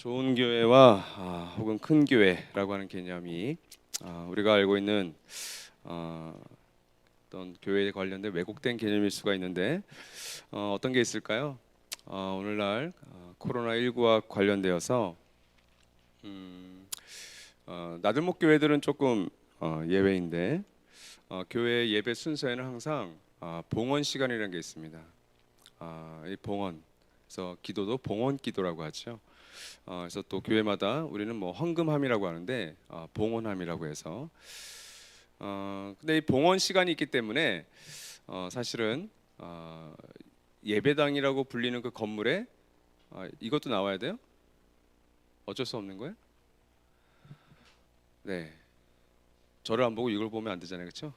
좋은 교회와 혹은 큰 교회라고 하는 개념이 우리가 알고 있는 어떤 교회에 관련된 왜곡된 개념일 수가 있는데 어떤 게 있을까요? 오늘날 코로나19와 관련되어서 나들목 교회들은 조금 예외인데 교회 예배 순서에는 항상 봉헌 시간이라는 게 있습니다. 이 봉헌, 그래서 기도도 봉헌 기도라고 하죠. 그래서 또 교회마다 우리는 뭐 헌금함이라고 하는데 봉헌함이라고 해서 근데 이 봉헌 시간이 있기 때문에 사실은 예배당이라고 불리는 그 건물에 이것도 나와야 돼요? 어쩔 수 없는 거예요? 네, 저를 안 보고 이걸 보면 안 되잖아요, 그렇죠?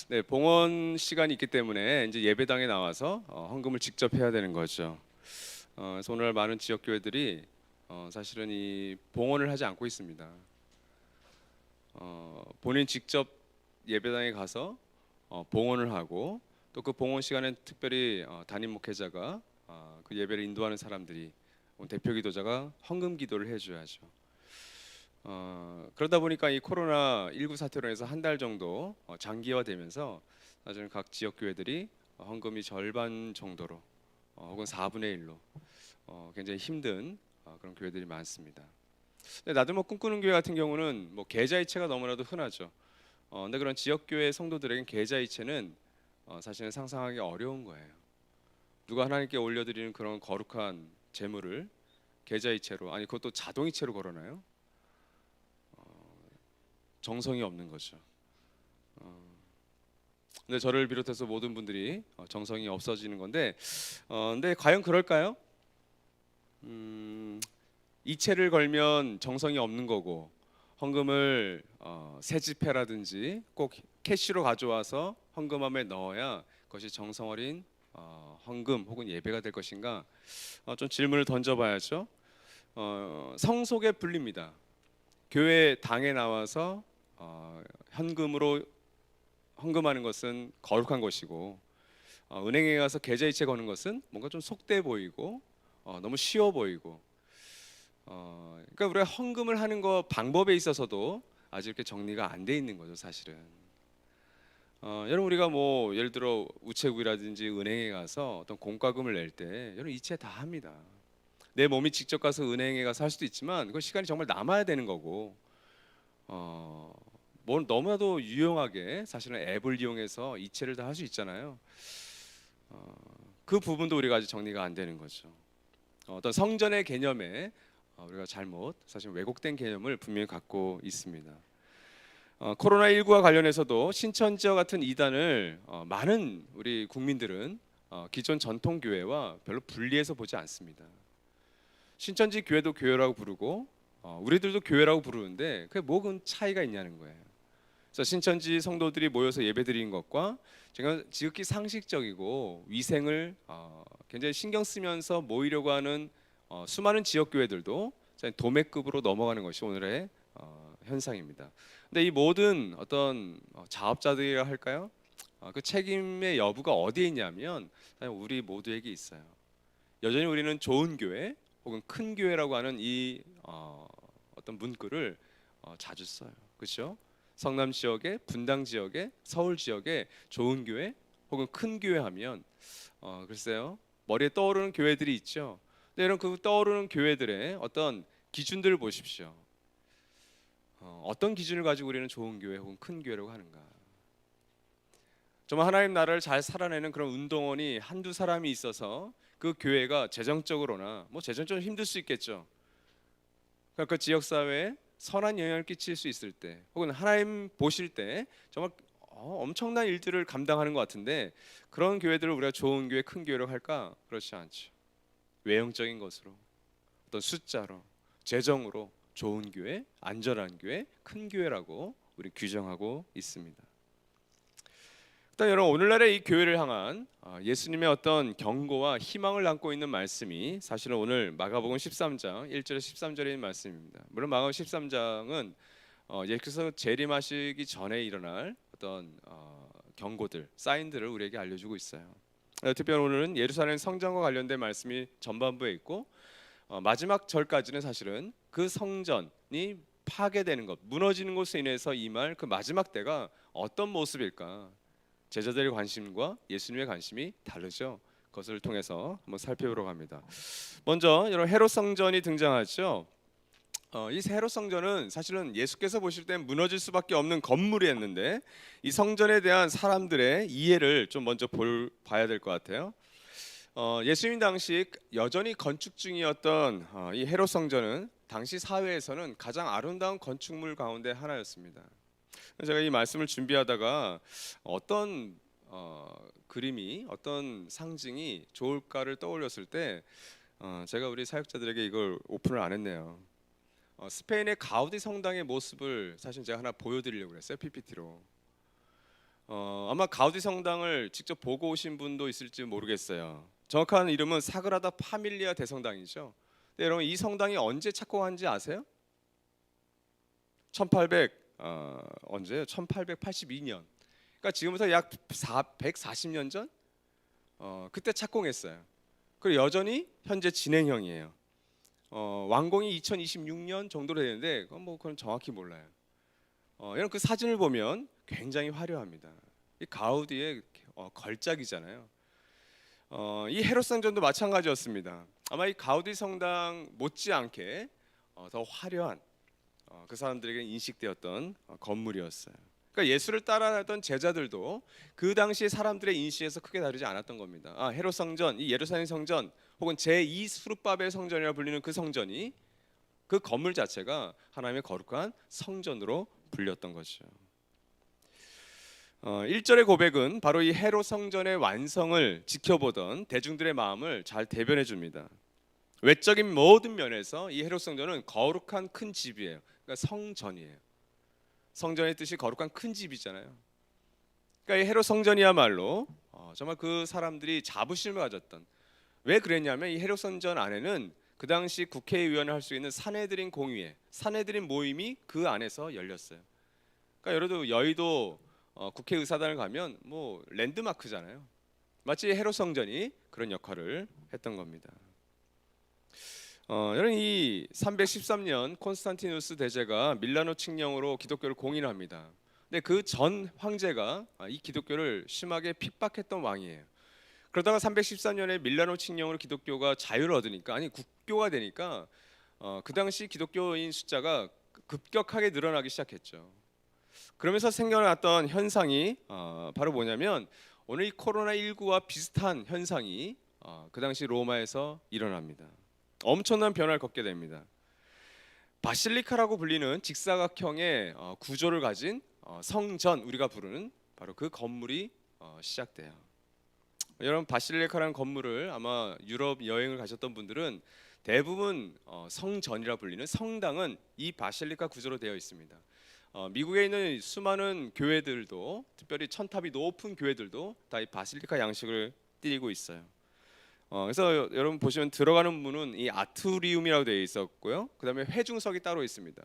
네, 봉헌 시간이 있기 때문에 이제 예배당에 나와서 헌금을 직접 해야 되는 거죠. 그래서 오늘 많은 지역 교회들이 사실은 이 봉헌을 하지 않고 있습니다. 본인 직접 예배당에 가서 봉헌을 하고 또 그 봉헌 시간에 특별히 담임 목회자가 그 예배를 인도하는 사람들이 대표 기도자가 헌금 기도를 해줘야죠. 그러다 보니까 이 코로나19 사태로 해서 한 달 정도 장기화되면서 사실은 각 지역 교회들이 헌금이 절반 정도로 혹은 4분의 1로 굉장히 힘든 그런 교회들이 많습니다. 근데 나들목 꿈꾸는 교회 같은 경우는 뭐 계좌이체가 너무나도 흔하죠. 근데 그런 지역 교회 성도들에겐 계좌이체는 사실은 상상하기 어려운 거예요. 누가 하나님께 올려드리는 그런 거룩한 제물을 계좌이체로, 아니 그것도 자동이체로 걸어놔요? 정성이 없는 거죠. 근데 저를 비롯해서 모든 분들이 정성이 없어지는 건데, 근데 과연 그럴까요? 이체를 걸면 정성이 없는 거고, 헌금을 새 지폐라든지 꼭 캐시로 가져와서 헌금함에 넣어야 그것이 정성 어린 헌금 혹은 예배가 될 것인가? 좀 질문을 던져봐야죠. 성속에 불립니다. 교회 당에 나와서 현금으로 헌금하는 것은 거룩한 것이고, 은행에 가서 계좌이체 거는 것은 뭔가 좀 속돼 보이고 너무 쉬워 보이고, 그러니까 우리가 헌금을 하는 거 방법에 있어서도 아직 이렇게 정리가 안 돼 있는 거죠, 사실은. 여러분, 우리가 뭐 예를 들어 우체국이라든지 은행에 가서 어떤 공과금을 낼 때 여러분 이체 다 합니다. 내 몸이 직접 가서 은행에 가서 할 수도 있지만 그 시간이 정말 남아야 되는 거고, 뭐 너무나도 유용하게 사실은 앱을 이용해서 이체를 다 할 수 있잖아요. 그 부분도 우리가 아직 정리가 안 되는 거죠. 어떤 성전의 개념에 우리가 잘못, 사실 왜곡된 개념을 분명히 갖고 있습니다. 코로나19와 관련해서도 신천지와 같은 이단을 많은 우리 국민들은 기존 전통 교회와 별로 분리해서 보지 않습니다. 신천지 교회도 교회라고 부르고 우리들도 교회라고 부르는데 그게 뭐큰 차이가 있냐는 거예요. 그래서 신천지 성도들이 모여서 예배드리는 것과 제가 지극히 상식적이고 위생을 굉장히 신경 쓰면서 모이려고 하는 수많은 지역 교회들도 도매급으로 넘어가는 것이 오늘의 현상입니다. 근데 이 모든 어떤 자업자들이라 할까요? 그 책임의 여부가 어디에 있냐면 우리 모두에게 있어요. 여전히 우리는 좋은 교회 혹은 큰 교회라고 하는 이 어떤 문구를 자주 써요. 그렇죠? 성남 지역에, 분당 지역에, 서울 지역에 좋은 교회 혹은 큰 교회 하면 글쎄요, 머리에 떠오르는 교회들이 있죠. 근데 여러분, 그 떠오르는 교회들의 어떤 기준들을 보십시오. 어떤 기준을 가지고 우리는 좋은 교회 혹은 큰 교회라고 하는가? 정말 하나님 나라를 잘 살아내는 그런 운동원이 한두 사람이 있어서 그 교회가 재정적으로나 뭐 재정적으로 힘들 수 있겠죠. 그러니까 그 지역 사회에 선한 영향을 끼칠 수 있을 때, 혹은 하나님 보실 때 정말 엄청난 일들을 감당하는 것 같은데, 그런 교회들을 우리가 좋은 교회, 큰 교회라고 할까? 그렇지 않죠. 외형적인 것으로, 어떤 숫자로, 재정으로 좋은 교회, 안전한 교회, 큰 교회라고 우리 규정하고 있습니다. 일단 여러분, 오늘날의 이 교회를 향한 예수님의 어떤 경고와 희망을 담고 있는 말씀이 사실은 오늘 마가복음 13장 1절에서 13절에 있는 말씀입니다. 물론 마가복음 13장은 예수께서 재림하시기 전에 일어날 어떤 경고들, 사인들을 우리에게 알려주고 있어요. 특별히 오늘은 예루살렘 성전과 관련된 말씀이 전반부에 있고 마지막 절까지는 사실은 그 성전이 파괴되는 것, 무너지는 것으로 인해서 임할 그 마지막 때가 어떤 모습일까? 제자들의 관심과 예수님의 관심이 다르죠. 그것을 통해서 한번 살펴보러 갑니다. 먼저 여러분 헤롯 성전이 등장하죠. 이 헤롯 성전은 사실은 예수께서 보실 땐 무너질 수밖에 없는 건물이었는데 이 성전에 대한 사람들의 이해를 좀 먼저 봐야 될 것 같아요. 예수님 당시 여전히 건축 중이었던 이 헤롯 성전은 당시 사회에서는 가장 아름다운 건축물 가운데 하나였습니다. 제가 이 말씀을 준비하다가 어떤 그림이 어떤 상징이 좋을까를 떠올렸을 때 제가 우리 사역자들에게 이걸 오픈을 안 했네요. 스페인의 가우디 성당의 모습을 사실 제가 하나 보여드리려고 했어요. PPT로. 아마 가우디 성당을 직접 보고 오신 분도 있을지 모르겠어요. 정확한 이름은 사그라다 파밀리아 대성당이죠. 근데 여러분 이 성당이 언제 착공한지 아세요? 언제요? 1882년. 그러니까 지금부터 약 140년 전 그때 착공했어요. 그리고 여전히 현재 진행형이에요. 완공이 2026년 정도로 되는데 그건 정확히 몰라요. 여러분 그 사진을 보면 굉장히 화려합니다. 이 가우디의 걸작이잖아요. 이 헤롯 성전도 마찬가지였습니다. 아마 이 가우디 성당 못지않게 더 화려한 그 사람들에게 인식되었던 건물이었어요. 그러니까 예수를 따라하던 제자들도 그 당시 사람들의 인식에서 크게 다르지 않았던 겁니다. 헤롯 성전, 이 예루살렘 성전, 혹은 제2 수르바벨 성전이라 불리는 그 성전이 그 건물 자체가 하나님의 거룩한 성전으로 불렸던 것이죠. 1절의 고백은 바로 이 헤롯 성전의 완성을 지켜보던 대중들의 마음을 잘 대변해 줍니다. 외적인 모든 면에서 이 헤롯 성전은 거룩한 큰 집이에요. 그러니까 성전이에요. 성전의 뜻이 거룩한 큰 집이잖아요. 그러니까 이 헤롯 성전이야말로 정말 그 사람들이 자부심을 가졌던, 왜 그랬냐면 이 헤롯 성전 안에는 그 당시 국회의원을 할 수 있는 사내들인 공의회, 사내들인 모임이 그 안에서 열렸어요. 그러니까 여러분 여의도 국회의사당을 가면 뭐 랜드마크잖아요. 마치 헤롯 성전이 그런 역할을 했던 겁니다. 여러분 이 313년 콘스탄티누스 대제가 밀라노 칙령으로 기독교를 공인합니다. 근데 그 전 황제가 이 기독교를 심하게 핍박했던 왕이에요. 그러다가 314년에 밀라노 칙령으로 기독교가 자유를 얻으니까, 국교가 되니까 그 당시 기독교인 숫자가 급격하게 늘어나기 시작했죠. 그러면서 생겨났던 현상이 바로 뭐냐면 오늘 이 코로나19와 비슷한 현상이 그 당시 로마에서 일어납니다. 엄청난 변화를 겪게 됩니다. 바실리카라고 불리는 직사각형의 구조를 가진 성전, 우리가 부르는 바로 그 건물이 시작돼요. 여러분 바실리카라는 건물을 아마 유럽 여행을 가셨던 분들은 대부분 성전이라 불리는 성당은 이 바실리카 구조로 되어 있습니다. 미국에 있는 수많은 교회들도, 특별히 천탑이 높은 교회들도 다 이 바실리카 양식을 띠고 있어요. 그래서 여러분 보시면 들어가는 문은 이 아트리움이라고 되어 있었고요. 그다음에 회중석이 따로 있습니다.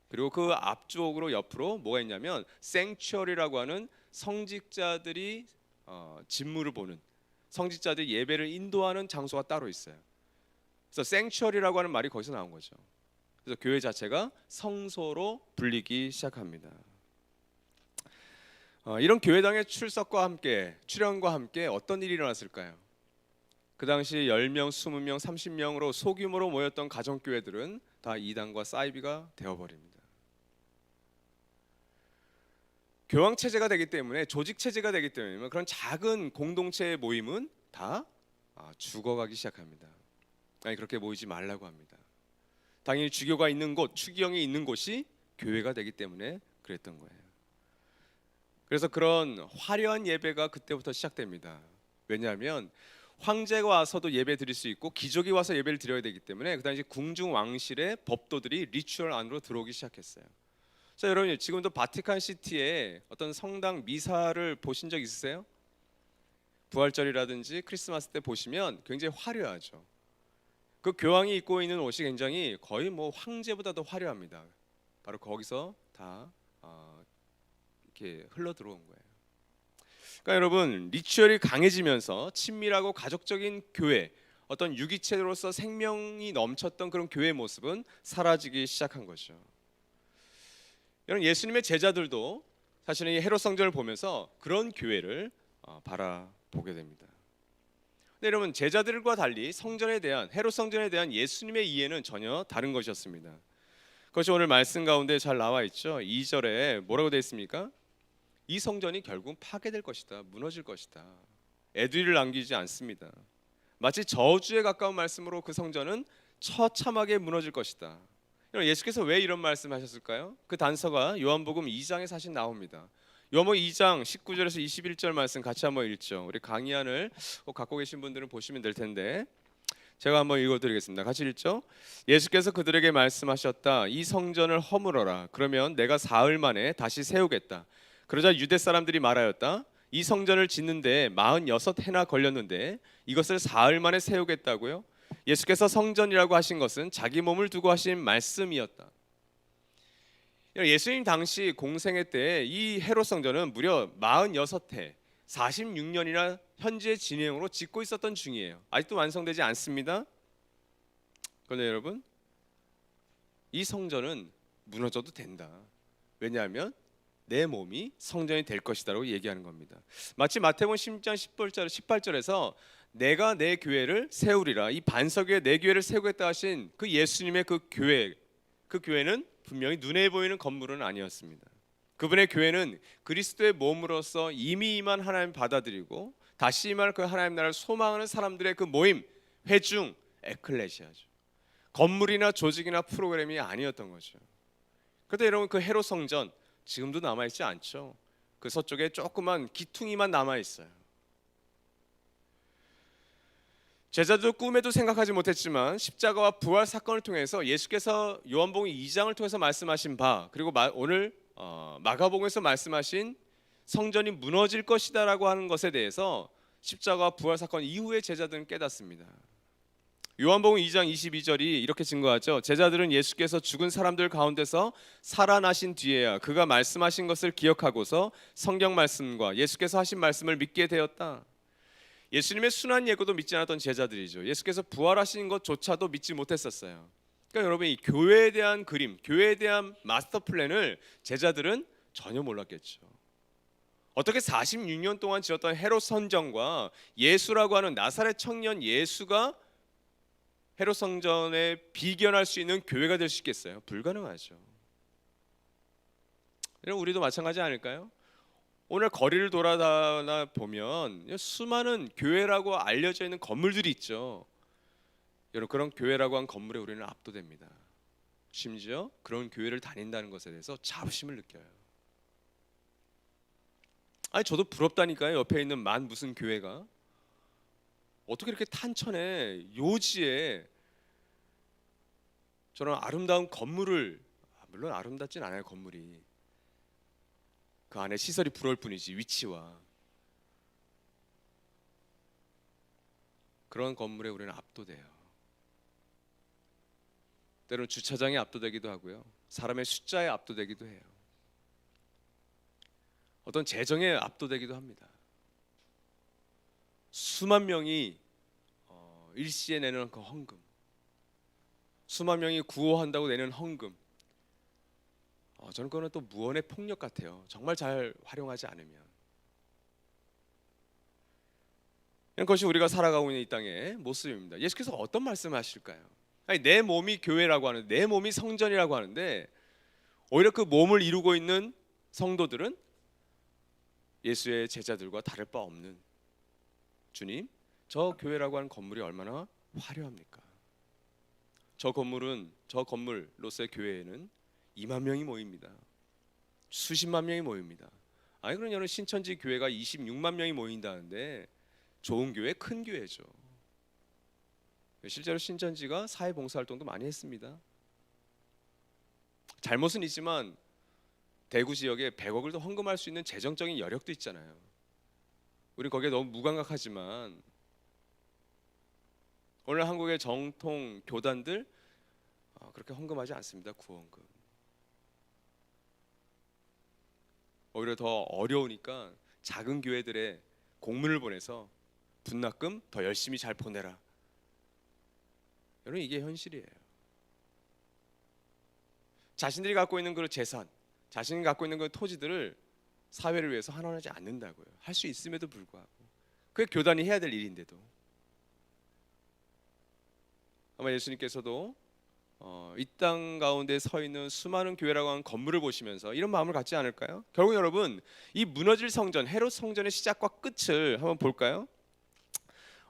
그리고 그 앞쪽으로 옆으로 뭐가 있냐면 생츄어리라고 하는 성직자들이 진물을 보는, 성직자들이 예배를 인도하는 장소가 따로 있어요. 그래서 생츄어리라고 하는 말이 거기서 나온 거죠. 그래서 교회 자체가 성소로 불리기 시작합니다. 이런 교회당의 출석과 함께, 출현과 함께 어떤 일이 일어났을까요? 그 당시 10명, 20명, 30명으로 소규모로 모였던 가정교회들은 다 이단과 사이비가 되어버립니다. 교황체제가 되기 때문에, 조직체제가 되기 때문에 그런 작은 공동체의 모임은 다 죽어가기 시작합니다. 그렇게 모이지 말라고 합니다. 당연히 주교가 있는 곳, 추기경이 있는 곳이 교회가 되기 때문에 그랬던 거예요. 그래서 그런 화려한 예배가 그때부터 시작됩니다. 왜냐하면 황제가 와서도 예배 드릴 수 있고 귀족이 와서 예배를 드려야 되기 때문에 그 당시 궁중 왕실의 법도들이 리추얼 안으로 들어오기 시작했어요. 자, 여러분 지금도 바티칸 시티에 어떤 성당 미사를 보신 적 있으세요? 부활절이라든지 크리스마스 때 보시면 굉장히 화려하죠. 그 교황이 입고 있는 옷이 굉장히 거의 뭐 황제보다 더 화려합니다. 바로 거기서 다 이렇게 흘러 들어온 거예요. 그러니까 여러분, 리추얼이 강해지면서 친밀하고 가족적인 교회, 어떤 유기체로서 생명이 넘쳤던 그런 교회의 모습은 사라지기 시작한 거죠. 여러분, 예수님의 제자들도 사실은 이 헤롯 성전을 보면서 그런 교회를 바라보게 됩니다. 근데 여러분, 제자들과 달리 성전에 대한, 헤롯 성전에 대한 예수님의 이해는 전혀 다른 것이었습니다. 그것이 오늘 말씀 가운데 잘 나와 있죠. 2절에 뭐라고 되어 있습니까? 이 성전이 결국 파괴될 것이다, 무너질 것이다. 애들을 남기지 않습니다. 마치 저주에 가까운 말씀으로 그 성전은 처참하게 무너질 것이다. 예수께서 왜 이런 말씀하셨을까요? 그 단서가 요한복음 2장에 사실 나옵니다. 요한복음 2장 19절에서 21절 말씀 같이 한번 읽죠. 우리 강의안을 갖고 계신 분들은 보시면 될 텐데 제가 한번 읽어드리겠습니다. 같이 읽죠. 예수께서 그들에게 말씀하셨다. 이 성전을 허물어라. 그러면 내가 사흘 만에 다시 세우겠다. 그러자 유대 사람들이 말하였다. 이 성전을 짓는데 46해나 걸렸는데 이것을 사흘 만에 세우겠다고요? 예수께서 성전이라고 하신 것은 자기 몸을 두고 하신 말씀이었다. 예수님 당시 공생애 때 이 헤롯 성전은 무려 46해 46년이나 현재 진행으로 짓고 있었던 중이에요. 아직도 완성되지 않습니다. 그런데 여러분, 이 성전은 무너져도 된다. 왜냐하면 내 몸이 성전이 될 것이다라고 얘기하는 겁니다. 마치 마태복음 10장 18절에서 내가 내 교회를 세우리라, 이 반석 위에 내 교회를 세우겠다 하신 그 예수님의 그 교회, 그 교회는 분명히 눈에 보이는 건물은 아니었습니다. 그분의 교회는 그리스도의 몸으로서 이미 임한 하나님 받아들이고 다시 임할 그 하나님 나라를 소망하는 사람들의 그 모임, 회중, 에클레시아죠. 건물이나 조직이나 프로그램이 아니었던 거죠. 그런데 여러분, 그 헤롯 성전 지금도 남아있지 않죠. 그 서쪽에 조그만 기퉁이만 남아있어요. 제자도 꿈에도 생각하지 못했지만 십자가와 부활 사건을 통해서 예수께서 요한복음 2장을 통해서 말씀하신 바, 그리고 오늘 마가복음에서 말씀하신 성전이 무너질 것이다라고 하는 것에 대해서 십자가와 부활 사건 이후에 제자들은 깨닫습니다. 요한복음 2장 22절이 이렇게 증거하죠. 제자들은 예수께서 죽은 사람들 가운데서 살아나신 뒤에야 그가 말씀하신 것을 기억하고서 성경 말씀과 예수께서 하신 말씀을 믿게 되었다. 예수님의 순한 예고도 믿지 않았던 제자들이죠. 예수께서 부활하신 것조차도 믿지 못했었어요. 그러니까 여러분, 이 교회에 대한 그림, 교회에 대한 마스터 플랜을 제자들은 전혀 몰랐겠죠. 어떻게 46년 동안 지었던 헤롯 성전과 예수라고 하는 나사렛 청년 예수가 헤롯 성전에 비견할 수 있는 교회가 될 수 있겠어요? 불가능하죠. 우리도 마찬가지 아닐까요? 오늘 거리를 돌아다나 보면 수많은 교회라고 알려져 있는 건물들이 있죠. 여러분, 그런 교회라고 한 건물에 우리는 압도됩니다. 심지어 그런 교회를 다닌다는 것에 대해서 자부심을 느껴요. 아니, 저도 부럽다니까요. 옆에 있는 만 무슨 교회가 어떻게 이렇게 탄천에 요지에 저런 아름다운 건물을, 물론 아름답진 않아요. 건물이 그 안에 시설이 부러울 뿐이지, 위치와 그런 건물에 우리는 압도돼요. 때로는 주차장에 압도되기도 하고요, 사람의 숫자에 압도되기도 해요. 어떤 재정에 압도되기도 합니다. 수만 명이 일시에 내는 그 헌금, 수만 명이 구호한다고 내는 헌금, 저는 그거는 또 무언의 폭력 같아요. 정말 잘 활용하지 않으면. 그것이 우리가 살아가고 있는 이 땅의 모습입니다. 예수께서 어떤 말씀을 하실까요? 아니, 내 몸이 교회라고 하는데, 내 몸이 성전이라고 하는데, 오히려 그 몸을 이루고 있는 성도들은 예수의 제자들과 다를 바 없는, 주님, 저 교회라고 하는 건물이 얼마나 화려합니까? 저 건물로서의 교회에는 2만 명이 모입니다. 수십만 명이 모입니다. 아니, 그럼 여러분, 신천지 교회가 26만 명이 모인다는데 좋은 교회, 큰 교회죠. 실제로 신천지가 사회봉사활동도 많이 했습니다. 잘못은 있지만 대구 지역에 100억을 더 헌금할 수 있는 재정적인 여력도 있잖아요. 우리 거기에 너무 무감각하지만 오늘 한국의 정통 교단들 그렇게 헌금하지 않습니다. 구원금. 오히려 더 어려우니까 작은 교회들의 공문을 보내서 분납금 더 열심히 잘 보내라. 여러분, 이게 현실이에요. 자신들이 갖고 있는 그 재산, 자신이 갖고 있는 그 토지들을 사회를 위해서 환원하지 않는다고요. 할 수 있음에도 불구하고. 그게 교단이 해야 될 일인데도. 아마 예수님께서도 이 땅 가운데 서 있는 수많은 교회라고 하는 건물을 보시면서 이런 마음을 갖지 않을까요? 결국 여러분, 이 무너질 성전, 헤롯 성전의 시작과 끝을 한번 볼까요?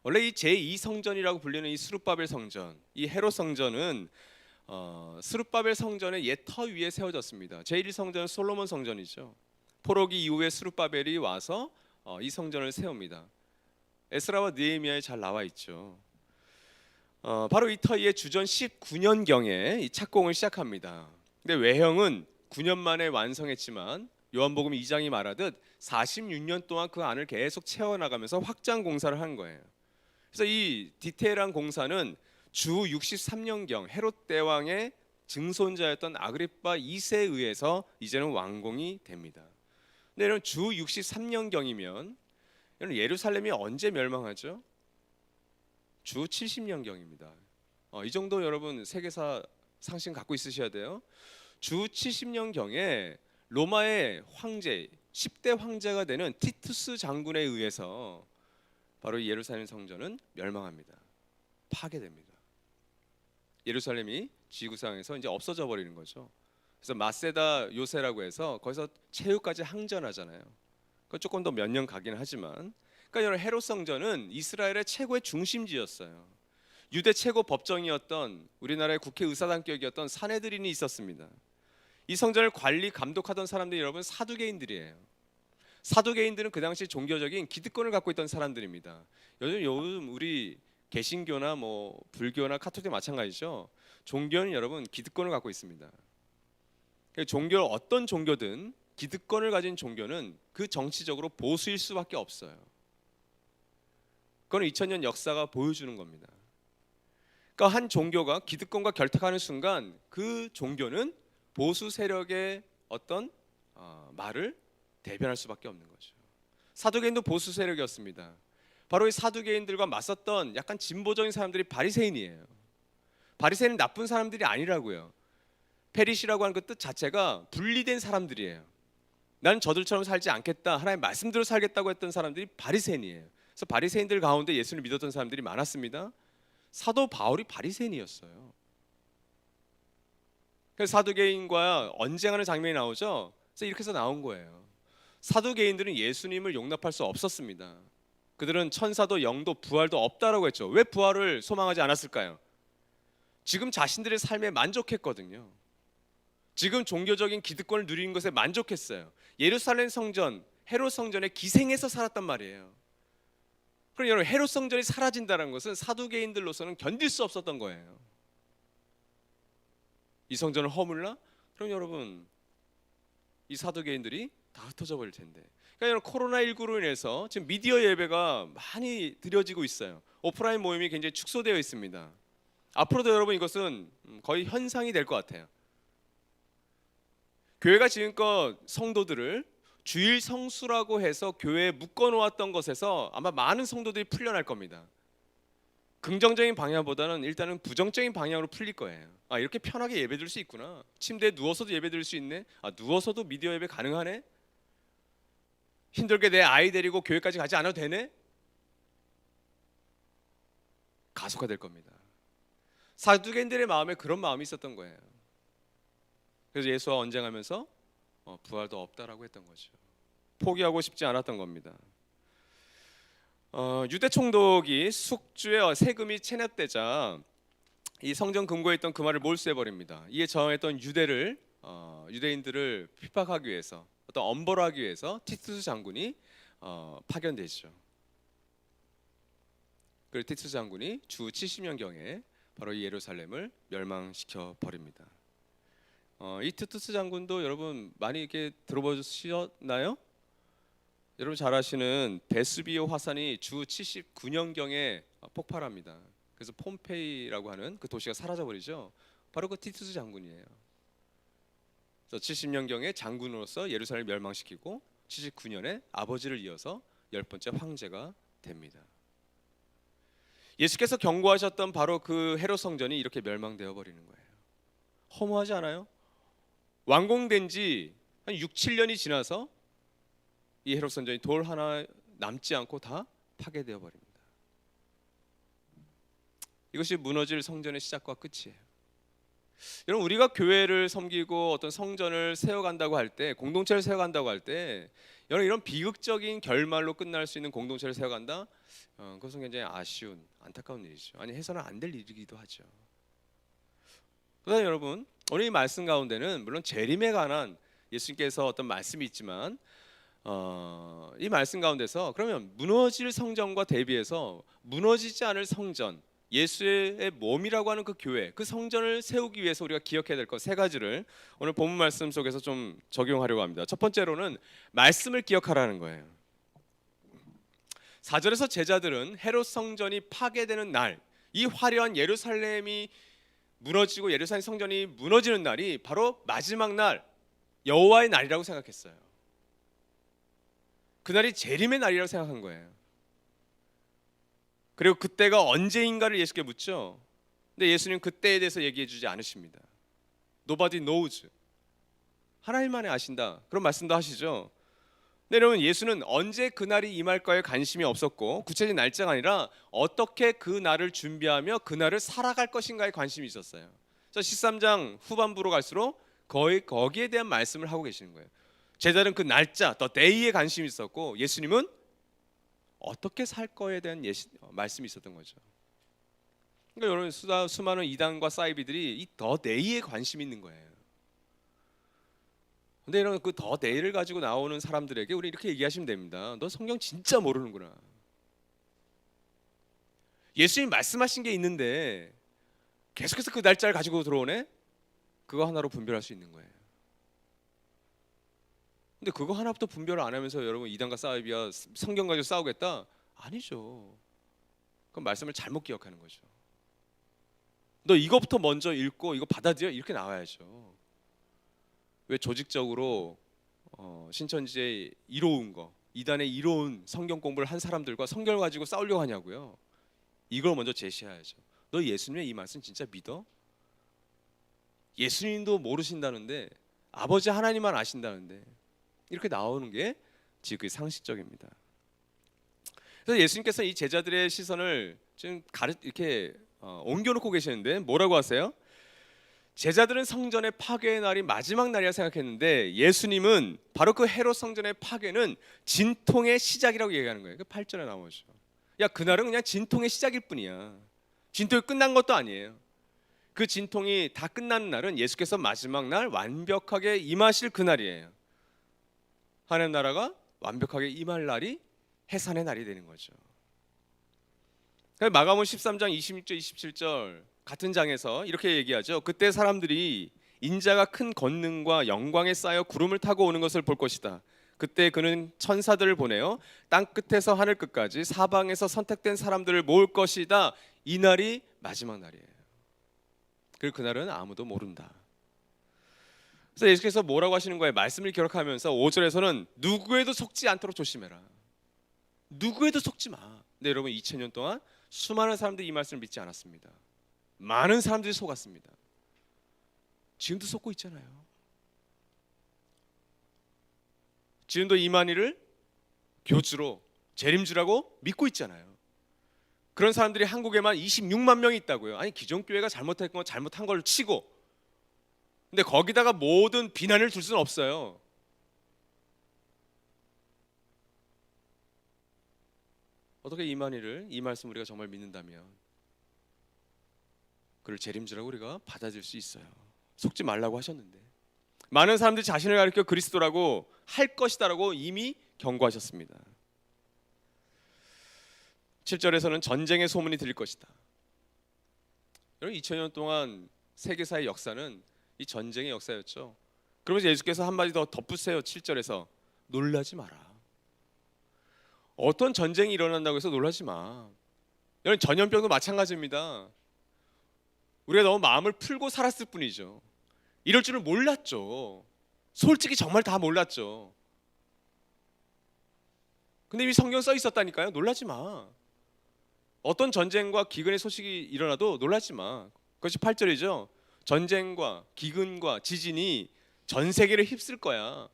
원래 이 제2성전이라고 불리는 이 스룹바벨 성전, 이 헤롯 성전은 스룹바벨 성전의 옛 터 위에 세워졌습니다. 제1성전은 솔로몬 성전이죠. 포로기 이후에 스룹바벨이 와서 이 성전을 세웁니다. 에스라와 느헤미야에 잘 나와 있죠. 바로 이 터위에 주전 19년경에 이 착공을 시작합니다. 근데 외형은 9년 만에 완성했지만 요한복음 2장이 말하듯 46년 동안 그 안을 계속 채워나가면서 확장 공사를 한 거예요. 그래서 이 디테일한 공사는 주 63년경 헤롯 대왕의 증손자였던 아그리파 2세에 의해서 이제는 완공이 됩니다. 근데 이런 주 63년경이면 예루살렘이 언제 멸망하죠? 주 70년경입니다. 이 정도 여러분 세계사 상식 갖고 있으셔야 돼요. 주 70년경에 로마의 황제 10대 황제가 되는 티투스 장군에 의해서 바로 이 예루살렘 성전은 멸망합니다. 파괴됩니다. 예루살렘이 지구상에서 이제 없어져 버리는 거죠. 그래서 마세다 요새라고 해서 거기서 최후까지 항전하잖아요. 그 조금 더 몇 년 가긴 하지만, 그러니까 여러분, 헤롯 성전은 이스라엘의 최고의 중심지였어요. 유대 최고 법정이었던 우리나라의 국회의사당격이었던 산헤드린이 있었습니다. 이 성전을 관리 감독하던 사람들이 여러분 사두개인들이에요. 사두개인들은 그 당시 종교적인 기득권을 갖고 있던 사람들입니다. 요즘 우리 개신교나 뭐 불교나 카톨릭 마찬가지죠. 종교는 여러분 기득권을 갖고 있습니다. 종교, 어떤 종교든 기득권을 가진 종교는 그 정치적으로 보수일 수밖에 없어요. 그건 2000년 역사가 보여주는 겁니다. 그러니까 한 종교가 기득권과 결탁하는 순간 그 종교는 보수 세력의 어떤 말을 대변할 수밖에 없는 거죠. 사두개인도 보수 세력이었습니다. 바로 이 사두개인들과 맞섰던 약간 진보적인 사람들이 바리새인이에요. 바리새인은 나쁜 사람들이 아니라고요. 페리시라고 하는 그 뜻 자체가 분리된 사람들이에요. 나는 저들처럼 살지 않겠다, 하나님의 말씀대로 살겠다고 했던 사람들이 바리새인이에요. 그래서 바리새인들 가운데 예수를 믿었던 사람들이 많았습니다. 사도 바울이 바리새인이었어요. 그래서 사두개인과 언쟁하는 장면이 나오죠. 그래서 이렇게 해서 나온 거예요. 사두개인들은 예수님을 용납할 수 없었습니다. 그들은 천사도 영도 부활도 없다라고 했죠. 왜 부활을 소망하지 않았을까요? 지금 자신들의 삶에 만족했거든요. 지금 종교적인 기득권을 누리는 것에 만족했어요. 예루살렘 성전, 헤롯 성전에 기생해서 살았단 말이에요. 그럼 여러분, 헤롯 성전이 사라진다는 것은 사두개인들로서는 견딜 수 없었던 거예요. 이 성전을 허물라? 그럼 여러분, 이 사두개인들이 다 흩어져 버릴 텐데. 그러니까 여러분, 코로나19로 인해서 지금 미디어 예배가 많이 드려지고 있어요. 오프라인 모임이 굉장히 축소되어 있습니다. 앞으로도 여러분 이것은 거의 현상이 될 것 같아요. 교회가 지금껏 성도들을 주일 성수라고 해서 교회에 묶어놓았던 것에서 아마 많은 성도들이 풀려날 겁니다. 긍정적인 방향보다는 일단은 부정적인 방향으로 풀릴 거예요. 이렇게 편하게 예배드릴 수 있구나. 침대에 누워서도 예배드릴 수 있네. 누워서도 미디어 예배 가능하네. 힘들게 내 아이 데리고 교회까지 가지 않아도 되네. 가속화될 겁니다. 사두개인들의 마음에 그런 마음이 있었던 거예요. 그래서 예수와 언쟁하면서 부활도 없다라고 했던 거죠. 포기하고 싶지 않았던 겁니다. 유대 총독이 숙주의 세금이 체납되자 이 성전 금고에 있던 금화를 몰수해 버립니다. 이에 저항했던 유대인들을 핍박하기 위해서, 어떤 엄벌을 하기 위해서 티투스 장군이 파견되죠. 그리고 티투스 장군이 주 70년경에 바로 이 예루살렘을 멸망시켜 버립니다. 이 티투스 장군도 여러분 많이 이렇게 들어보셨나요? 여러분 잘 아시는 베수비오 화산이 주 79년경에 폭발합니다. 그래서 폼페이라고 하는 그 도시가 사라져 버리죠. 바로 그 티투스 장군이에요. 그래서 70년경에 장군으로서 예루살렘을 멸망시키고 79년에 아버지를 이어서 10번째 황제가 됩니다. 예수께서 경고하셨던 바로 그 헤롯 성전이 이렇게 멸망되어 버리는 거예요. 허무하지 않아요? 완공된 지 한 6, 7년이 지나서 이 헤롯 성전이 돌 하나 남지 않고 다 파괴되어 버립니다. 이것이 무너질 성전의 시작과 끝이에요. 여러분, 우리가 교회를 섬기고 어떤 성전을 세워간다고 할 때, 공동체를 세워간다고 할 때, 여러분 이런 비극적인 결말로 끝날 수 있는 공동체를 세워간다? 그것은 굉장히 아쉬운, 안타까운 일이죠. 아니, 해서는 안 될 일이기도 하죠. 그러나 여러분, 오늘 이 말씀 가운데는 물론 재림에 관한 예수님께서 어떤 말씀이 있지만, 이 말씀 가운데서 그러면 무너질 성전과 대비해서 무너지지 않을 성전, 예수의 몸이라고 하는 그 교회, 그 성전을 세우기 위해서 우리가 기억해야 될 것 세 가지를 오늘 본문 말씀 속에서 좀 적용하려고 합니다. 첫 번째로는 말씀을 기억하라는 거예요. 4절에서 제자들은 헤롯 성전이 파괴되는 날, 이 화려한 예루살렘이 무너지고 예루살렘 성전이 무너지는 날이 바로 마지막 날, 여호와의 날이라고 생각했어요. 그날이 재림의 날이라고 생각한 거예요. 그리고 그때가 언제인가를 예수께 묻죠. 근데 예수님 그때에 대해서 얘기해 주지 않으십니다. Nobody knows. 하나님만이 아신다. 그런 말씀도 하시죠. 근데 여러분, 예수는 언제 그날이 임할까에 관심이 없었고 구체적인 날짜가 아니라 어떻게 그 날을 준비하며 그 날을 살아갈 것인가에 관심이 있었어요. 그래서 13장 후반부로 갈수록 거의 거기에 대한 말씀을 하고 계시는 거예요. 제자들은 그 날짜, 더 데이에 관심이 있었고 예수님은 어떻게 살 거에 대한 말씀이 있었던 거죠. 그러니까 여러분, 수많은 이단과 사이비들이 이 더 데이에 관심이 있는 거예요. 근데 이런 그 더 데이를 가지고 나오는 사람들에게 우리 이렇게 얘기하시면 됩니다. 너 성경 진짜 모르는구나. 예수님 말씀하신 게 있는데 계속해서 그 날짜를 가지고 들어오네? 그거 하나로 분별할 수 있는 거예요. 근데 그거 하나부터 분별을 안 하면서 여러분 이단과 사이비와 성경 가지고 싸우겠다? 아니죠. 그럼 말씀을 잘못 기억하는 거죠. 너 이거부터 먼저 읽고 이거 받아들여? 이렇게 나와야죠. 왜 조직적으로 신천지에 이로운 거, 이단에 이로운 성경 공부를 한 사람들과 성경을 가지고 싸우려고 하냐고요. 이걸 먼저 제시해야죠. 너 예수님의 이 말씀 진짜 믿어? 예수님도 모르신다는데 아버지 하나님만 아신다는데 이렇게 나오는 게 지극히 상식적입니다. 그래서 예수님께서 이 제자들의 시선을 지금 이렇게 옮겨놓고 계시는데 뭐라고 하세요? 제자들은 성전의 파괴의 날이 마지막 날이라 생각했는데 예수님은 바로 그 헤롯 성전의 파괴는 진통의 시작이라고 얘기하는 거예요. 그 8절에 나오죠. 야, 그날은 그냥 진통의 시작일 뿐이야. 진통이 끝난 것도 아니에요. 그 진통이 다 끝나는 날은 예수께서 마지막 날 완벽하게 임하실 그날이에요. 하나님 나라가 완벽하게 임할 날이 해산의 날이 되는 거죠. 마가복음 13장 26절 27절 같은 장에서 이렇게 얘기하죠. 그때 사람들이 인자가 큰 권능과 영광에 쌓여 구름을 타고 오는 것을 볼 것이다. 그때 그는 천사들을 보내어 땅 끝에서 하늘 끝까지 사방에서 선택된 사람들을 모을 것이다. 이 날이 마지막 날이에요. 그리고 그날은 아무도 모른다. 그래서 예수께서 뭐라고 하시는 거예요? 말씀을 기록하면서 5절에서는 누구에도 속지 않도록 조심해라. 누구에도 속지 마. 근데 여러분 2000년 동안 수많은 사람들이 이 말씀을 믿지 않았습니다. 많은 사람들이 속았습니다. 지금도 속고 있잖아요. 지금도 이만희를 교주로 재림주라고 믿고 있잖아요. 그런 사람들이 한국에만 26만 명이 있다고요. 아니, 기존 교회가 잘못한 건 잘못한 걸 치고, 근데 거기다가 모든 비난을 둘 수는 없어요. 어떻게 이만희를, 이 말씀 우리가 정말 믿는다면 그를 재림주라고 우리가 받아들일 수 있어요. 속지 말라고 하셨는데 많은 사람들이 자신을 가리켜 그리스도라고 할 것이다라고 이미 경고하셨습니다. 7절에서는 전쟁의 소문이 들릴 것이다. 여러분 2000년 동안 세계사의 역사는 이 전쟁의 역사였죠. 그러면서 예수께서 한마디 더 덧붙여요. 7절에서 놀라지 마라. 어떤 전쟁이 일어난다고 해서 놀라지 마. 여러분 전염병도 마찬가지입니다. 우리가 너무 마음을 풀고 살았을 뿐이죠. 이럴 줄은 몰랐죠. 솔직히 정말 다 몰랐죠. 근데 이미 성경 써 있었다니까요. 놀라지 마. 어떤 전쟁과 기근의 소식이 일어나도 놀라지 마. 그것이 8절이죠. 전쟁과 기근과 지진이 전 세계를 휩쓸 거야.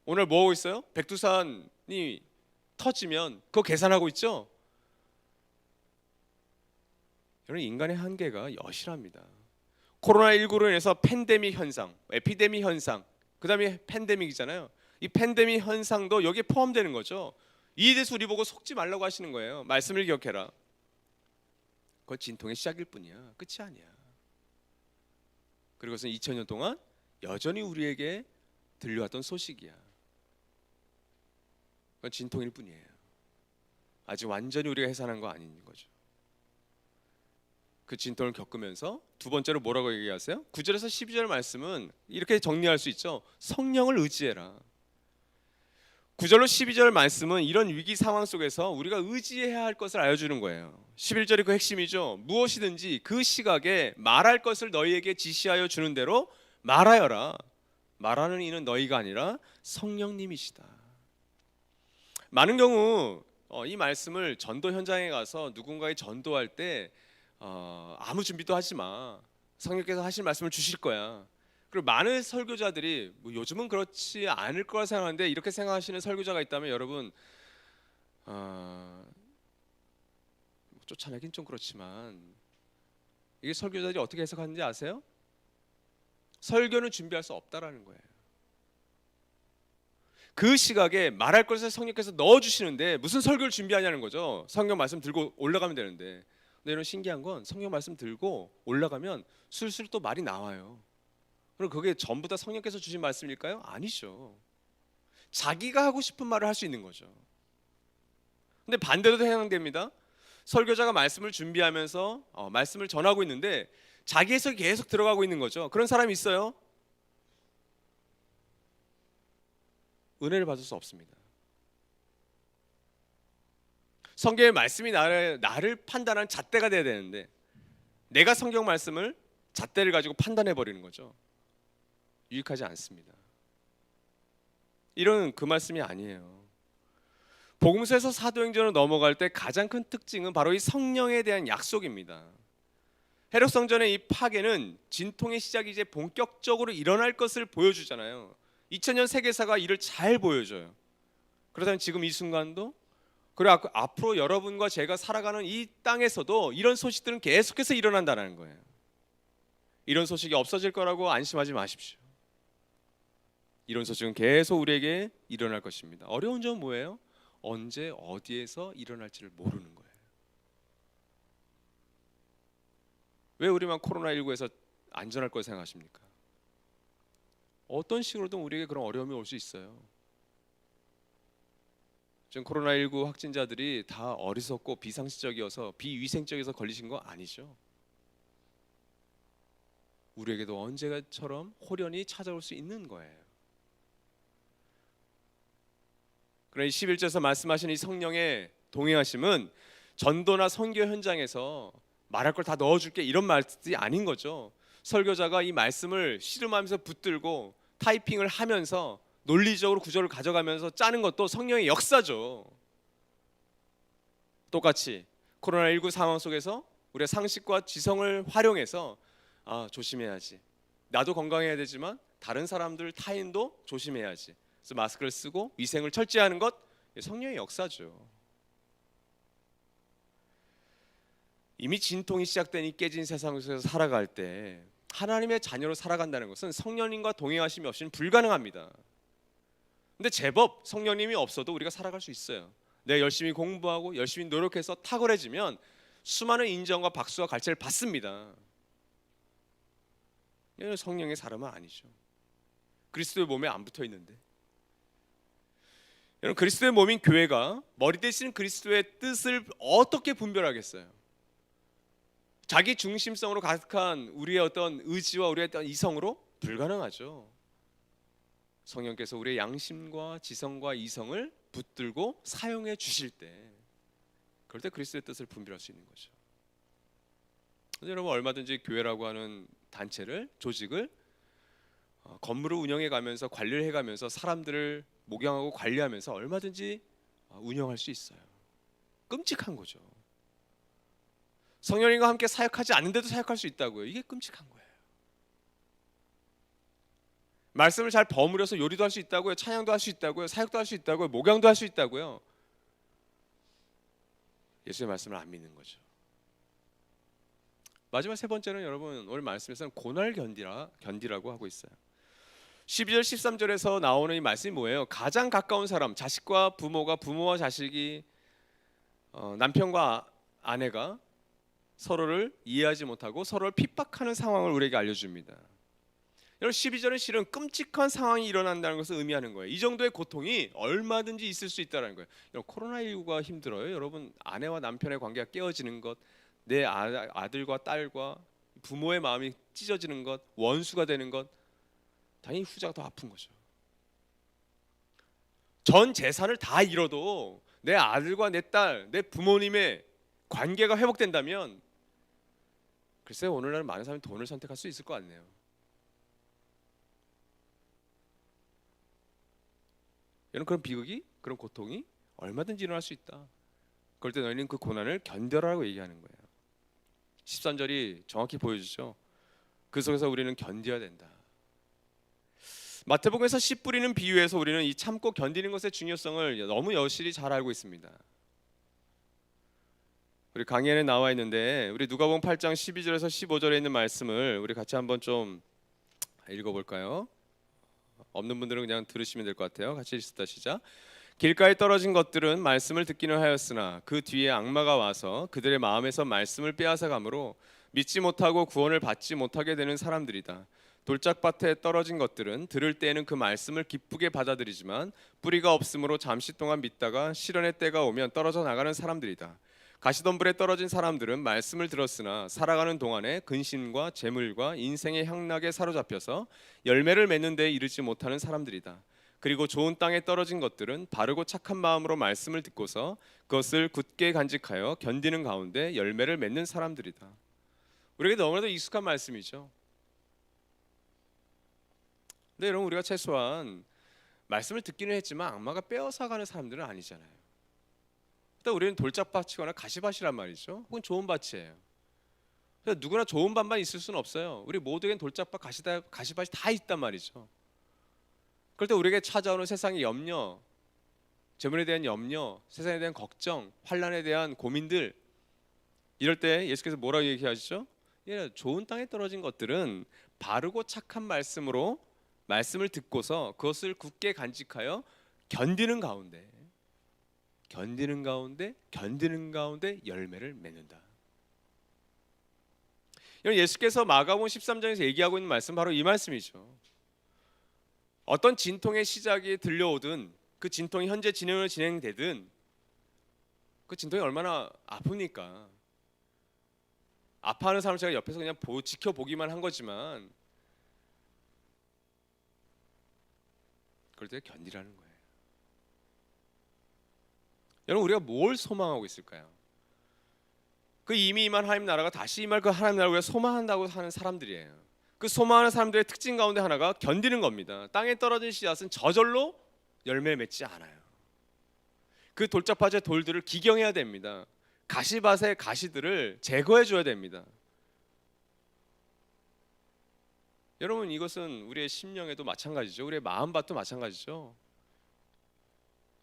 오늘 뭐 하고 있어요? 백두산이 터지면 그거 계산하고 있죠? 여러분, 인간의 한계가 여실합니다. 코로나19로 인해서 팬데믹 현상, 에피데믹 현상, 그 다음에 팬데믹이잖아요. 이 팬데믹 현상도 여기에 포함되는 거죠. 이에 대해서 우리 보고 속지 말라고 하시는 거예요. 말씀을 기억해라. 그건 진통의 시작일 뿐이야. 끝이 아니야. 그리고 그것은 2000년 동안 여전히 우리에게 들려왔던 소식이야. 그건 진통일 뿐이에요. 아직 완전히 우리가 해산한 거 아닌 거죠. 그 진통을 겪으면서 두 번째로 뭐라고 얘기하세요? 9절에서 12절 말씀은 이렇게 정리할 수 있죠. 성령을 의지해라. 9절로 12절 말씀은 이런 위기 상황 속에서 우리가 의지해야 할 것을 알려주는 거예요. 11절이 그 핵심이죠. 무엇이든지 그 시각에 말할 것을 너희에게 지시하여 주는 대로 말하여라. 말하는 이는 너희가 아니라 성령님이시다. 많은 경우 이 말씀을 전도 현장에 가서 누군가에 전도할 때 아무 준비도 하지 마. 성령께서 하실 말씀을 주실 거야. 그리고 많은 설교자들이 뭐 요즘은 그렇지 않을 거라 생각하는데 이렇게 생각하시는 설교자가 있다면 여러분 쫓아내긴 좀 그렇지만 이게 설교자들이 어떻게 해석하는지 아세요? 설교는 준비할 수 없다라는 거예요. 그 시각에 말할 것을 성령께서 넣어주시는데 무슨 설교를 준비하냐는 거죠. 성경 말씀 들고 올라가면 되는데. 근데 이런 신기한 건 성경 말씀 들고 올라가면 술술 또 말이 나와요. 그럼 그게 전부 다 성령께서 주신 말씀일까요? 아니죠. 자기가 하고 싶은 말을 할 수 있는 거죠. 근데 반대로도 해당됩니다. 설교자가 말씀을 준비하면서 말씀을 전하고 있는데 자기 해석이 계속 들어가고 있는 거죠. 그런 사람이 있어요? 은혜를 받을 수 없습니다. 성경의 말씀이 나를 판단하는 잣대가 돼야 되는데 내가 성경 말씀을 잣대를 가지고 판단해 버리는 거죠. 유익하지 않습니다. 이런 그 말씀이 아니에요. 복음서에서 사도행전으로 넘어갈 때 가장 큰 특징은 바로 이 성령에 대한 약속입니다. 헤롯 성전의 이 파괴는 진통의 시작이 이제 본격적으로 일어날 것을 보여주잖아요. 2000년 세계사가 이를 잘 보여줘요. 그렇다면 지금 이 순간도 그리고 앞으로 여러분과 제가 살아가는 이 땅에서도 이런 소식들은 계속해서 일어난다는 거예요. 이런 소식이 없어질 거라고 안심하지 마십시오. 이런 소식은 계속 우리에게 일어날 것입니다. 어려운 점은 뭐예요? 언제 어디에서 일어날지를 모르는 거예요. 왜 우리만 코로나19에서 안전할 거라 생각하십니까? 어떤 식으로든 우리에게 그런 어려움이 올 수 있어요. 지금 코로나19 확진자들이 다 어리석고 비상시적이어서 비위생적이어서 걸리신 거 아니죠? 우리에게도 언제처럼 홀연히 찾아올 수 있는 거예요. 그러나 11절에서 말씀하신 이 성령의 동행하심은 전도나 선교 현장에서 말할 걸 다 넣어줄게 이런 말이 아닌 거죠. 설교자가 이 말씀을 씨름하면서 붙들고 타이핑을 하면서 논리적으로 구절을 가져가면서 짜는 것도 성령의 역사죠. 똑같이 코로나19 상황 속에서 우리가 상식과 지성을 활용해서 조심해야지. 나도 건강해야 되지만 다른 사람들 타인도 조심해야지. 그래서 마스크를 쓰고 위생을 철저히 하는 것 성령의 역사죠. 이미 진통이 시작되니 깨진 세상 속에서 살아갈 때 하나님의 자녀로 살아간다는 것은 성령님과 동행하심이 없이는 불가능합니다. 근데 제법 성령님이 없어도 우리가 살아갈 수 있어요. 내가 열심히 공부하고 열심히 노력해서 탁월해지면 수많은 인정과 박수와 갈채를 받습니다. 이건 성령의 사람은 아니죠. 그리스도의 몸에 안 붙어 있는데. 여러분, 그리스도의 몸인 교회가 머리 대신 그리스도의 뜻을 어떻게 분별하겠어요? 자기 중심성으로 가득한 우리의 어떤 의지와 우리의 어떤 이성으로 불가능하죠. 성령께서 우리의 양심과 지성과 이성을 붙들고 사용해 주실 때, 그럴 때 그리스도의 뜻을 분별할 수 있는 거죠. 여러분, 얼마든지 교회라고 하는 단체를, 조직을 건물을 운영해 가면서 관리를 해 가면서 사람들을 목양하고 관리하면서 얼마든지 운영할 수 있어요. 끔찍한 거죠. 성령님과 함께 사역하지 않는데도 사역할 수 있다고요. 이게 끔찍한 거예요. 말씀을 잘 버무려서 요리도 할 수 있다고요. 찬양도 할 수 있다고요. 사역도 할 수 있다고요. 목양도 할 수 있다고요. 예수의 말씀을 안 믿는 거죠. 마지막 세 번째는 여러분 오늘 말씀에서는 고난을 견디라고 하고 있어요. 12절 13절에서 나오는 이 말씀이 뭐예요? 가장 가까운 사람, 자식과 부모가, 부모와 자식이, 남편과 아내가 서로를 이해하지 못하고 서로를 핍박하는 상황을 우리에게 알려줍니다. 여러분 12절은 실은 끔찍한 상황이 일어난다는 것을 의미하는 거예요. 이 정도의 고통이 얼마든지 있을 수 있다는 거예요. 여러분 코로나19가 힘들어요. 여러분 아내와 남편의 관계가 깨어지는 것, 내 아들과 딸과 부모의 마음이 찢어지는 것, 원수가 되는 것, 당연히 후자가 더 아픈 거죠. 전 재산을 다 잃어도 내 아들과 내 딸, 내 부모님의 관계가 회복된다면 글쎄요, 오늘날 많은 사람이 돈을 선택할 수 있을 것 같네요. 여러분 그런 비극이, 그런 고통이 얼마든지 일어날 수 있다. 그럴 때 너희는 그 고난을 견뎌라라고 얘기하는 거예요. 13절이 정확히 보여주죠. 그 속에서 우리는 견뎌야 된다. 마태복음에서 씨 뿌리는 비유에서 우리는 이 참고 견디는 것의 중요성을 너무 여실히 잘 알고 있습니다. 우리 강의에는 나와 있는데 우리 누가복음 8장 12절에서 15절에 있는 말씀을 우리 같이 한번 좀 읽어볼까요? 없는 분들은 그냥 들으시면 될 것 같아요. 같이 읽습니다. 시작. 길가에 떨어진 것들은 말씀을 듣기는 하였으나 그 뒤에 악마가 와서 그들의 마음에서 말씀을 빼앗아 가므로 믿지 못하고 구원을 받지 못하게 되는 사람들이다. 돌짝밭에 떨어진 것들은 들을 때에는 그 말씀을 기쁘게 받아들이지만 뿌리가 없으므로 잠시 동안 믿다가 시련의 때가 오면 떨어져 나가는 사람들이다. 가시덤불에 떨어진 사람들은 말씀을 들었으나 살아가는 동안에 근심과 재물과 인생의 향락에 사로잡혀서 열매를 맺는 데 이르지 못하는 사람들이다. 그리고 좋은 땅에 떨어진 것들은 바르고 착한 마음으로 말씀을 듣고서 그것을 굳게 간직하여 견디는 가운데 열매를 맺는 사람들이다. 우리에게 너무나도 익숙한 말씀이죠. 근데 여러분 우리가 최소한 말씀을 듣기는 했지만 악마가 빼앗아가는 사람들은 아니잖아요. 일단 우리는 돌짝밭이거나 가시밭이란 말이죠. 혹은 좋은 밭이에요. 그래서 누구나 좋은 밭만 있을 수는 없어요. 우리 모두에겐 돌짝밭, 가시밭이 다 있단 말이죠. 그럴 때 우리에게 찾아오는 세상의 염려, 재물에 대한 염려, 세상에 대한 걱정, 환난에 대한 고민들, 이럴 때 예수께서 뭐라고 얘기하시죠? 좋은 땅에 떨어진 것들은 바르고 착한 말씀으로 말씀을 듣고서 그것을 굳게 간직하여 견디는 가운데 열매를 맺는다. 예수께서 마가복음 13장에서 얘기하고 있는 말씀 바로 이 말씀이죠. 어떤 진통의 시작이 들려오든 그 진통이 현재 진행되든 그 진통이 얼마나 아픕니까? 아파하는 사람을 제가 옆에서 그냥 지켜보기만 한 거지만 그럴 때 견디라는 거예요. 여러분 우리가 뭘 소망하고 있을까요? 그 이미 임한 하나님 나라가 다시 임할 그 하나님 나라를 우리가 소망한다고 하는 사람들이에요. 그 소망하는 사람들의 특징 가운데 하나가 견디는 겁니다. 땅에 떨어진 씨앗은 저절로 열매 맺지 않아요. 그 돌짝밭의 돌들을 기경해야 됩니다. 가시밭의 가시들을 제거해 줘야 됩니다. 여러분 이것은 우리의 심령에도 마찬가지죠. 우리의 마음밭도 마찬가지죠.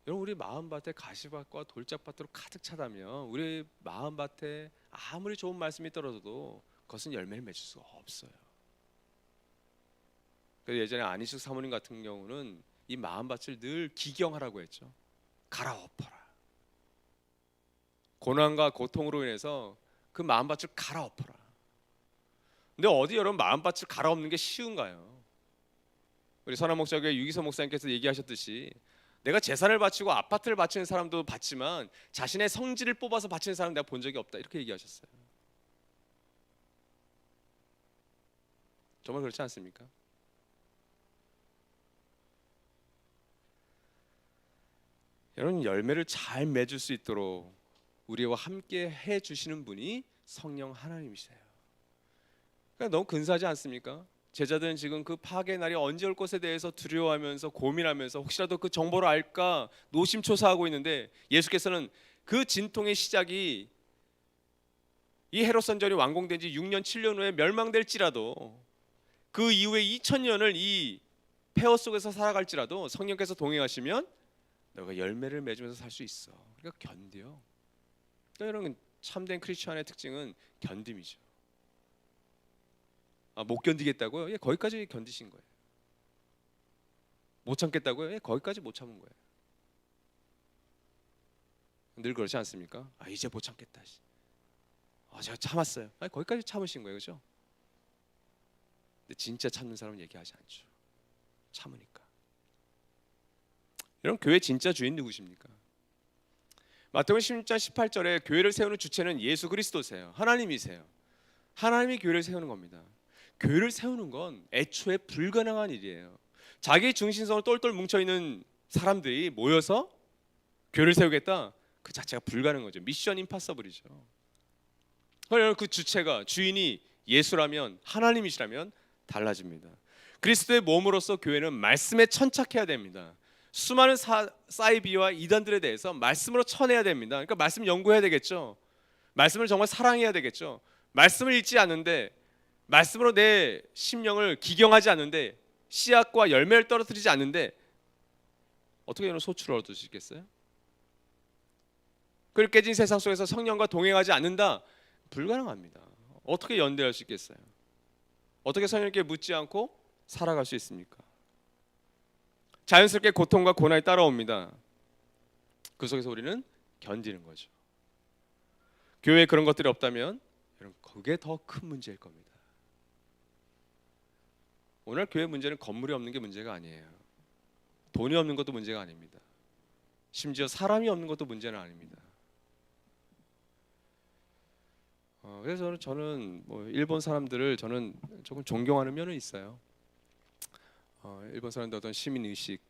여러분 우리 마음밭에 가시밭과 돌짝밭으로 가득 차다면 우리 마음밭에 아무리 좋은 말씀이 떨어져도 그것은 열매를 맺을 수가 없어요. 그래서 예전에 안희숙 사모님 같은 경우는 이 마음밭을 늘 기경하라고 했죠. 갈아엎어라. 고난과 고통으로 인해서 그 마음밭을 갈아엎어라. 근데 어디 여러분 마음밭을 갈아엎는 게 쉬운가요? 우리 선한목자교회 유기서 목사님께서 얘기하셨듯이 내가 재산을 바치고 아파트를 바치는 사람도 봤지만 자신의 성질을 뽑아서 바치는 사람 내가 본 적이 없다 이렇게 얘기하셨어요. 정말 그렇지 않습니까? 여러분 열매를 잘 맺을 수 있도록 우리와 함께 해주시는 분이 성령 하나님이세요. 그러니까 너무 근사하지 않습니까? 제자들은 지금 그 파괴의 날이 언제 올 것에 대해서 두려워하면서 고민하면서 혹시라도 그 정보를 알까 노심초사하고 있는데, 예수께서는 그 진통의 시작이 이 헤롯 선전이 완공된 지 6년 7년 후에 멸망될지라도, 그 이후에 2000년을 이 폐허 속에서 살아갈지라도 성령께서 동행하시면 너가 열매를 맺으면서 살 수 있어. 그러니까 견뎌. 그러니까 이런 참된 크리스천의 특징은 견딤이죠. 못 견디겠다고요? 예, 거기까지 견디신 거예요. 못 참겠다고요? 예, 거기까지 못 참은 거예요. 늘 그렇지 않습니까? 이제 못 참겠다. 제가 참았어요. 거기까지 참으신 거예요, 그렇죠? 근데 진짜 참는 사람은 얘기하지 않죠. 참으니까. 이런 교회 진짜 주인 누구십니까? 마태복음 16장 18절에 교회를 세우는 주체는 예수 그리스도세요. 하나님이세요. 하나님이 교회를 세우는 겁니다. 교회를 세우는 건 애초에 불가능한 일이에요. 자기 중심성으로 똘똘 뭉쳐있는 사람들이 모여서 교회를 세우겠다? 그 자체가 불가능한 거죠. 미션 임파서블이죠. 그러나 그 주체가, 주인이 예수라면, 하나님이시라면 달라집니다. 그리스도의 몸으로서 교회는 말씀에 천착해야 됩니다. 수많은 사이비와 이단들에 대해서 말씀으로 쳐내야 됩니다. 그러니까 말씀 연구해야 되겠죠. 말씀을 정말 사랑해야 되겠죠. 말씀을 읽지 않는데, 말씀으로 내 심령을 기경하지 않는데, 씨앗과 열매를 떨어뜨리지 않는데 어떻게 이런 소출을 얻을 수 있겠어요? 그 깨진 세상 속에서 성령과 동행하지 않는다? 불가능합니다. 어떻게 연대할 수 있겠어요? 어떻게 성령께 묻지 않고 살아갈 수 있습니까? 자연스럽게 고통과 고난이 따라옵니다. 그 속에서 우리는 견디는 거죠. 교회에 그런 것들이 없다면 여러분, 그게 더 큰 문제일 겁니다. 오늘 교회 문제는 건물이 없는 게 문제가 아니에요. 돈이 없는 것도 문제가 아닙니다. 심지어 사람이 없는 것도 문제는 아닙니다. 그래서 저는 일본 사람들을 저는 조금 존경하는 면은 있어요. 일본 사람들 어떤 시민 의식,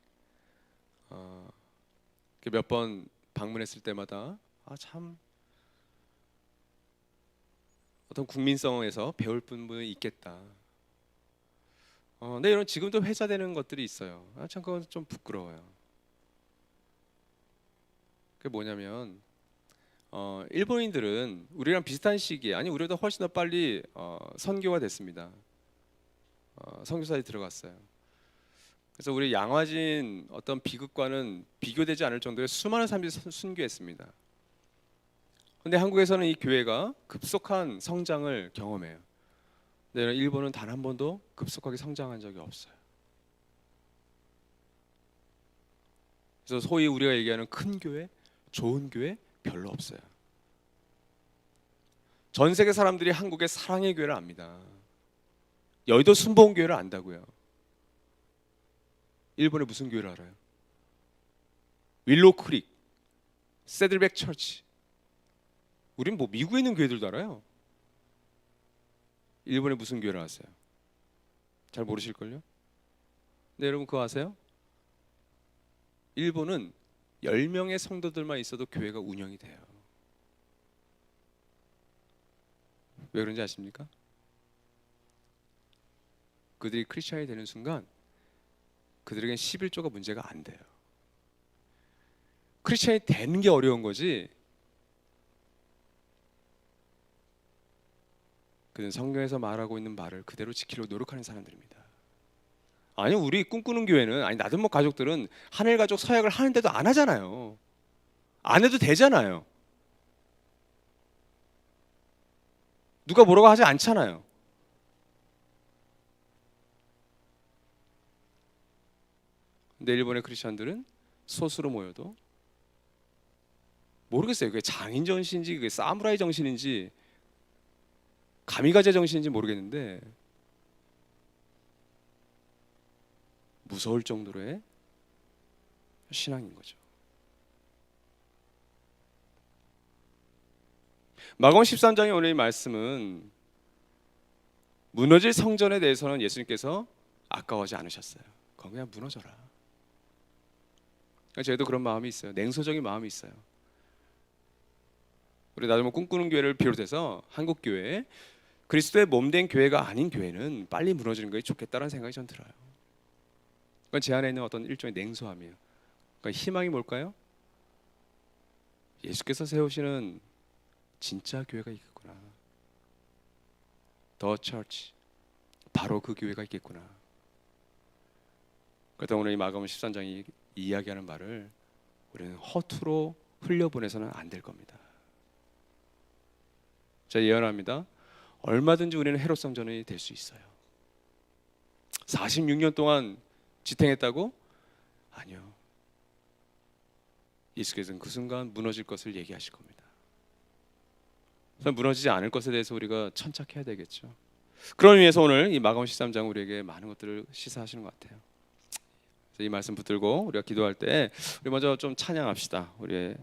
몇 번 방문했을 때마다 참 어떤 국민성에서 배울 부분이 있겠다. 근데 이런 지금도 회자되는 것들이 있어요. 참 그건 좀 부끄러워요. 그게 뭐냐면 일본인들은 우리랑 비슷한 시기에, 아니 우리보다 훨씬 더 빨리 선교가 됐습니다. 선교사에 들어갔어요. 그래서 우리 양화진 어떤 비극과는 비교되지 않을 정도의 수많은 사람들이 순교했습니다. 그런데 한국에서는 이 교회가 급속한 성장을 경험해요. 근데 일본은 단 한 번도 급속하게 성장한 적이 없어요. 그래서 소위 우리가 얘기하는 큰 교회, 좋은 교회 별로 없어요. 전 세계 사람들이 한국의 사랑의 교회를 압니다. 여의도 순복음 교회를 안다고요. 일본에 무슨 교회를 알아요? 윌로우 크릭, 세들백 처치. 우린 미국에 있는 교회들도 알아요. 일본에 무슨 교회를 아세요? 잘 모르실걸요? 근데 여러분 그거 아세요? 일본은 10명의 성도들만 있어도 교회가 운영이 돼요. 왜 그런지 아십니까? 그들이 크리스천이 되는 순간 그들에겐 11조가 문제가 안 돼요. 크리스천이 되는 게 어려운 거지, 그는 성경에서 말하고 있는 말을 그대로 지키려고 노력하는 사람들입니다. 아니 우리 꿈꾸는 교회는, 아니 나들 가족들은 하늘 가족 서약을 하는데도 안 하잖아요. 안 해도 되잖아요. 누가 뭐라고 하지 않잖아요. 근데 일본의 크리스천들은 소수로 모여도 모르겠어요. 그게 장인 정신인지 그게 사무라이 정신인지 가미가제 정신인지 모르겠는데 무서울 정도로의 신앙인 거죠. 마가복음 13장의 오늘 이 말씀은 무너질 성전에 대해서는 예수님께서 아까워하지 않으셨어요. 그건 그냥 무너져라. 저희도 그런 마음이 있어요. 냉소적인 마음이 있어요. 우리 나중에 꿈꾸는 교회를 비롯해서 한국 교회 그리스도의 몸된 교회가 아닌 교회는 빨리 무너지는 것이 좋겠다는 생각이 전 들어요. 그건 제 안에 있는 어떤 일종의 냉소함이에요. 그러니까 희망이 뭘까요? 예수께서 세우시는 진짜 교회가 있겠구나. The Church, 바로 그 교회가 있겠구나. 그렇다 오늘 이 마가복음 13장이 이야기하는 말을 우리는 허투루 흘려보내서는 안 될 겁니다. 제가 예언합니다. 얼마든지 우리는 헤롯 성전이 될 수 있어요. 46년 동안 지탱했다고? 아니요. 예수께서는 그 순간 무너질 것을 얘기하실 겁니다. 그래서 무너지지 않을 것에 대해서 우리가 천착해야 되겠죠. 그런 의미에서 오늘 이 마가복음 13장 우리에게 많은 것들을 시사하시는 것 같아요. 그래서 이 말씀 붙들고 우리가 기도할 때 우리 먼저 좀 찬양합시다. 우리의